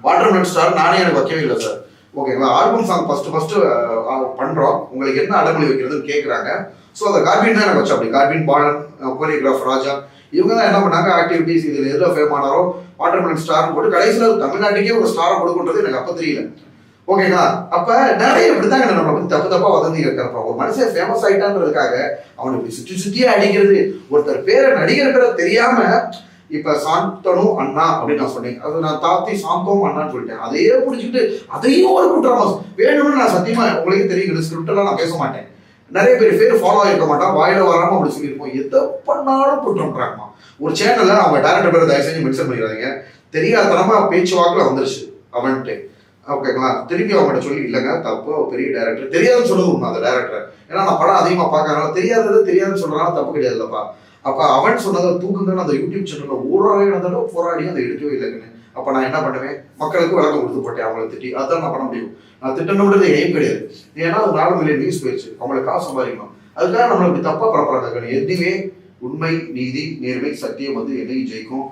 Watermelon star நானே எனக்கு வைக்கவே இல்லை சார். ஓகேங்களா, ஆல்பம் சாங் ஃபர்ஸ்ட் பண்றோம், உங்களுக்கு என்ன அடமொழி வைக்கிறதுன்னு கேட்குறாங்க. ஸோ அந்த கார்பின் தான் எனக்கு வச்சா. அப்படி கார்பின், பாலன், கோரியோகிராஃப் ராஜா, இவங்க தான் என்ன பண்ணாங்க, ஆக்டிவிட்டிஸ் இதில் எதில் ஃபேம் ஆனாரோ வாட்டர்மெலன் ஸ்டார் போட்டு கடைசியில் தமிழ்நாட்டுக்கே ஒரு ஸ்டாரை கொடுக்குன்றது எனக்கு அப்போ தெரியல. ஓகேங்களா, அப்ப நிறைய இப்படிதாங்க நம்ம வந்து தப்பா வதந்தி கேட்கிறப்ப ஒரு மனுஷன் ஃபேமஸ் ஆயிட்டான்றதுக்காக அவனுக்கு சுத்தியே அடிக்கிறது. ஒருத்தர் பேரை நடிகர் தெரியாம இப்ப சாந்தனு அண்ணா அப்படின்னு நான் சொன்னேன், அது நான் தாத்தி சாந்தோம் அண்ணான்னு சொல்லிட்டேன். அதையே பிடிச்சிக்கிட்டு அதையும் ஒரு குற்றமா வேணும்னு நான் சத்தியமா உங்களுக்கு தெரியும், ஸ்கிரிப்ட் எல்லாம் நான் பேச மாட்டேன். நிறைய பேர் ஃபாலோ ஆகிருக்க மாட்டான், வாயில வராம அப்படி சொல்லியிருப்போம். எதை பண்ணாலும் குற்றம்ன்றாங்கம்மா. ஒரு சேனல்ல அவங்க டேரக்டர் பேர் தயவு செஞ்சு மென்ஷன் பண்ணிடுறாங்க, தெரியாதனமா பேச்சு வாக்குல வந்துருச்சு அவன்ட்டு. ஓகேங்களா, திரும்பி அவங்ககிட்ட சொல்லி இல்லைங்க தப்பு, பெரிய டேரக்டர் தெரியாதுன்னு சொல்லுது உண்மை அந்த டேரக்டர். ஏன்னா நான் படம் அதிகமாக பார்க்கறதுனால தெரியாதுன்னு சொல்றதுனால தப்பு கிடையாதுல்லப்பா. அப்ப அவன் சொன்னதை தூக்குங்கன்னு அந்த யூடியூப் சேனல்ல ஒரு போராடியும் அதை எடுக்கவே இல்லைங்கன்னு. அப்ப நான் என்ன பண்ணுவேன், மக்களுக்கு விளக்கம் கொடுத்து போட்டேன், அவங்களை திட்டி. அதான் நான் பண்ண முடியும். நான் திட்டணுன்றது எய்ம் கிடையாது. ஏன்னா அது 4 மில்லியன் நியூஸ் போயிடுச்சு, அவங்களுக்கு காசு சம்பாதிக்கணும். அதுக்காக நம்மளுக்கு தப்பா பரப்புறாங்க. எதுவுமே உண்மை, நீதி, நேர்மை, சத்தியம் வந்து என்னையும் ஜெயிக்கும்.